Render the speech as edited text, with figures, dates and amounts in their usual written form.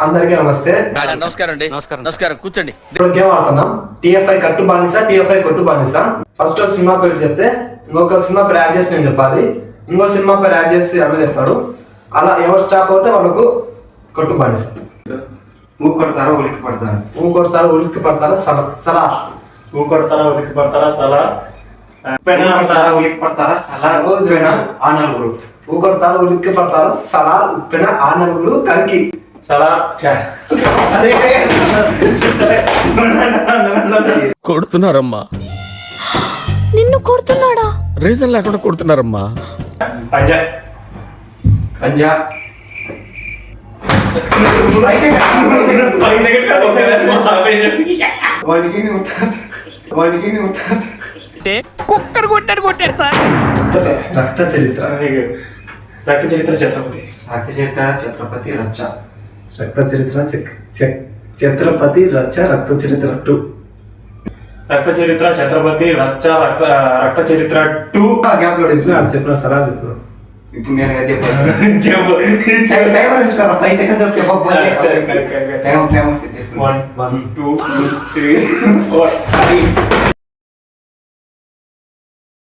అందరికీ నమస్తే. నమస్కారం అండి. నమస్కారం కూర్చోండి. ఇప్పుడు గేమ్ ఆడుతున్నాం. టిఎఫ్ఐ కట్టు బానిస, టిఎఫ్ఐ కొట్టు బానిస. ఫస్ట్ సినిమా పేరు చెప్తే ఇంకొక సినిమా పేరు యాడ్ చేసి నేను చెప్పాలి. ఇంకో సినిమా పేరు యాడ్ చేసి అన్న చెప్తాడు. అలా ఎవరు స్టాప్ అవుతే వాళ్ళకు కొట్టు బానిస. ఊ కొడతారా ఉలిక్కి పడతారా? ఊ కొడతారా ఉలిక్కి పడతారా సలా. ఊ కొడతారా ఉలిక్కి పడతారా సలా. పెన కొడతారా ఉలిక్కి పడతారా సలా. పెన ఆ నలుగురు. ఊ కొడతారా ఉలిక్కి పడతారా సలా ఉప్పెన ఆ నలుగురు కలికి సలా. కొడుతున్నారమ్మా. నిన్ను కొడుతున్నాడా? రీజన్ లేకుండా కొడుతున్నారమ్మా. పంజా పంజా కుక్కర్ కొట్టాడు సార్. రక్త చరిత్ర. రక్త చరిత్ర ఛత్రపతి. రక్త చరిత్ర ఛత్రపతి రచ్చ. రక్త చరిత్ర ఛత్రపతి రచ్చ రక్త చరిత్ర 2. రక్త చరిత్ర ఛత్రపతి రచ్చ రక్త చరిత్ర 2. గ్యాప్ లో చెప్పిన సలా చెప్పిన. ఇప్పుడు నేను ఏది చెప్పాను? చెప్పు. టైం ఇస్తాను. 5 సెకండ్స్ చెప్పకపోతే టైం 1 2 3 4 5